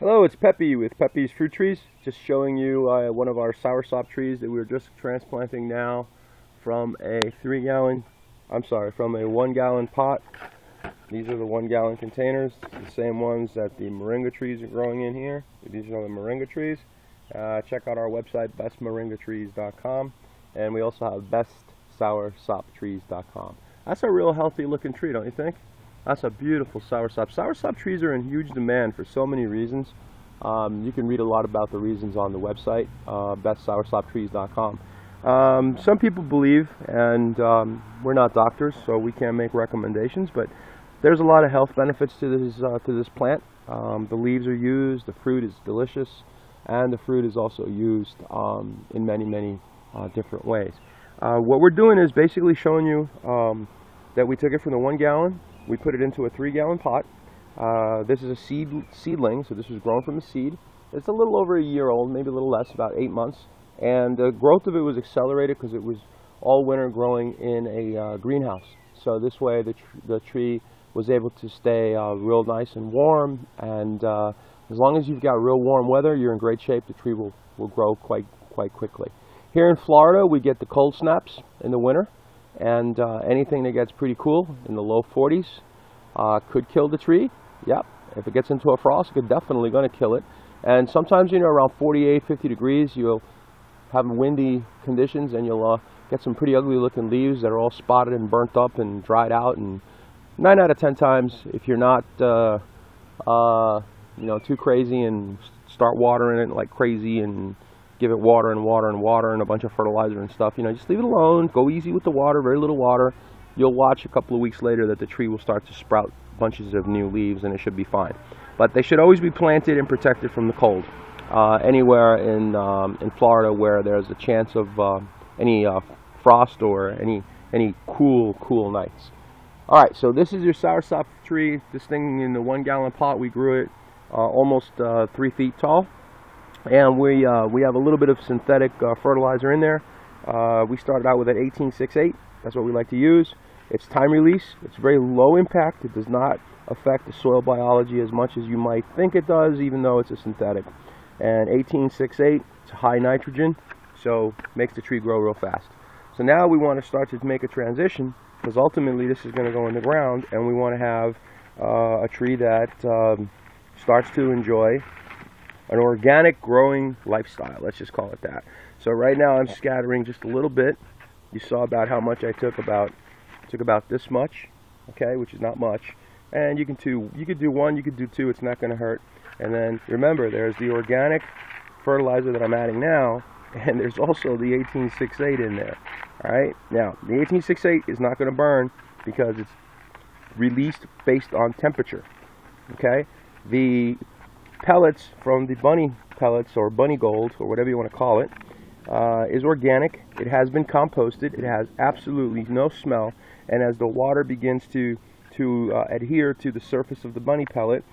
Hello, it's Pepe with Pepe's Fruit Trees. Just showing you one of our soursop trees that we're just transplanting now from a from a 1 gallon pot. These are the 1 gallon containers, the same ones that the moringa trees are growing in here. These are the moringa trees. Check out our website, bestmoringatrees.com, and we also have bestsoursoptrees.com. That's a real healthy looking tree, don't you think? That's a beautiful soursop. Soursop trees are in huge demand for so many reasons. You can read a lot about the reasons on the website, bestsoursoptrees.com. Some people believe, and we're not doctors, so we can't make recommendations, but there's a lot of health benefits to this plant. The leaves are used, the fruit is delicious, and the fruit is also used in many different ways. What we're doing is basically showing you that we took it from the 1 gallon. We put it into a 3-gallon pot. This is a seedling, so this was grown from a seed. It's a little over a year old, maybe a little less, about 8 months. And the growth of it was accelerated because it was all winter growing in a greenhouse. So this way the tree was able to stay real nice and warm. And as long as you've got real warm weather, you're in great shape. The tree will grow quite quickly. Here in Florida, we get the cold snaps in the winter. And anything that gets pretty cool in the low 40s could kill the tree. Yep, if it gets into a frost, it's definitely going to kill it. And sometimes, you know, around 48, 50 degrees, you'll have windy conditions and you'll get some pretty ugly looking leaves that are all spotted and burnt up and dried out. And 9 out of 10 times, if you're not you know, too crazy and start watering it like crazy and give it water and a bunch of fertilizer and stuff, you know, just leave it alone. Go easy with the water, very little water. You'll watch a couple of weeks later that the tree will start to sprout bunches of new leaves and it should be fine. But they should always be planted and protected from the cold. Anywhere in Florida where there's a chance of any frost or any cool nights. All right, so this is your soursop tree. This thing in the 1 gallon pot, we grew it almost 3 feet tall. And we have a little bit of synthetic fertilizer in there. We started out with an 1868. That's what we like to use. It's time release. It's very low impact. It does not affect the soil biology as much as you might think it does, even though it's a synthetic. And 1868, it's high nitrogen, so makes the tree grow real fast. So now we want to start to make a transition, because ultimately this is going to go in the ground, and we want to have a tree that starts to enjoy an organic growing lifestyle, let's just call it that. So right now I'm scattering just a little bit. You saw about how much I took about this much, okay, which is not much. And you could do 1, you could do 2, it's not going to hurt. And then remember, there's the organic fertilizer that I'm adding now, and there's also the 1868 in there. All right, now the 1868 is not going to burn because it's released based on temperature. Okay, the pellets from the bunny pellets or bunny gold or whatever you want to call it is organic. It has been composted. It has absolutely no smell, and as the water begins to adhere to the surface of the bunny pellet,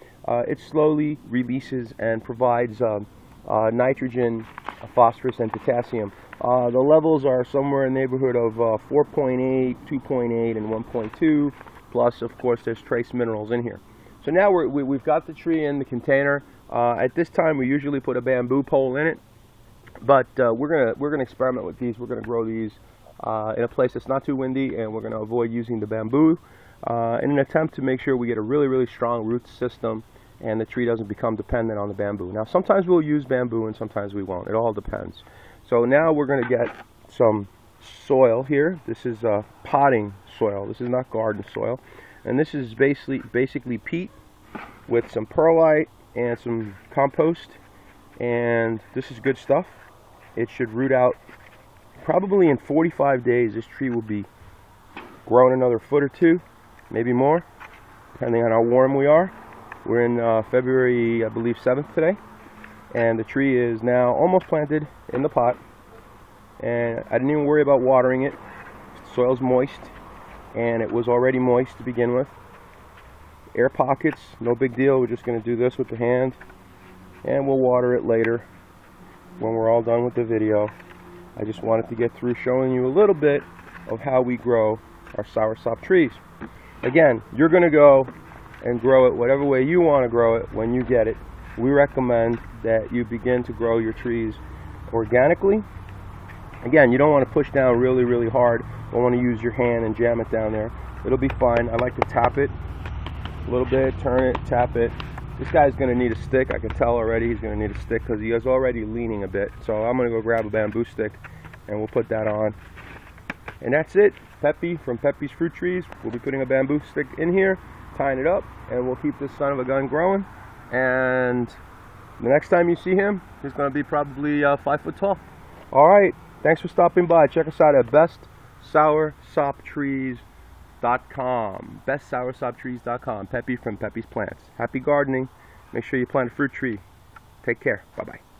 it slowly releases and provides nitrogen, phosphorus, and potassium. The levels are somewhere in the neighborhood of 4.8, 2.8, and 1.2, plus of course there's trace minerals in here. So now we've got the tree in the container. At this time, we usually put a bamboo pole in it, but we're gonna experiment with these. We're gonna grow these in a place that's not too windy, and we're gonna avoid using the bamboo in an attempt to make sure we get a really strong root system, and the tree doesn't become dependent on the bamboo. Now, sometimes we'll use bamboo, and sometimes we won't. It all depends. So now we're gonna get some soil here. This is potting soil. This is not garden soil, and this is basically peat with some perlite and some compost, and this is good stuff. It should root out probably in 45 days. This tree will be growing another foot or 2, maybe more, depending on how warm we are. We're in February, I believe, 7th today, and the tree is now almost planted in the pot, and I didn't even worry about watering it. The soil's moist, and it was already moist to begin with. Air pockets, no big deal. We're just going to do this with the hand, and we'll water it later when we're all done with the video. I just wanted to get through showing you a little bit of how we grow our soursop trees. Again, you're going to go and grow it whatever way you want to grow it when you get it. we recommend that you begin to grow your trees organically. Again, you don't want to push down really, really hard. You don't want to use your hand and jam it down there. It'll be fine. I like to tap it a little bit, turn it, tap it. This guy's going to need a stick. I can tell already he's going to need a stick because he is already leaning a bit. So I'm going to go grab a bamboo stick and we'll put that on. And that's it. Peppy from Peppy's Fruit Trees. We'll be putting a bamboo stick in here, tying it up, and we'll keep this son of a gun growing. And the next time you see him, he's going to be probably 5 foot tall. All right. Thanks for stopping by. Check us out at bestsoursoptrees.com. bestsoursoptrees.com. Peppy from Peppy's Plants. Happy gardening. Make sure you plant a fruit tree. Take care. Bye-bye.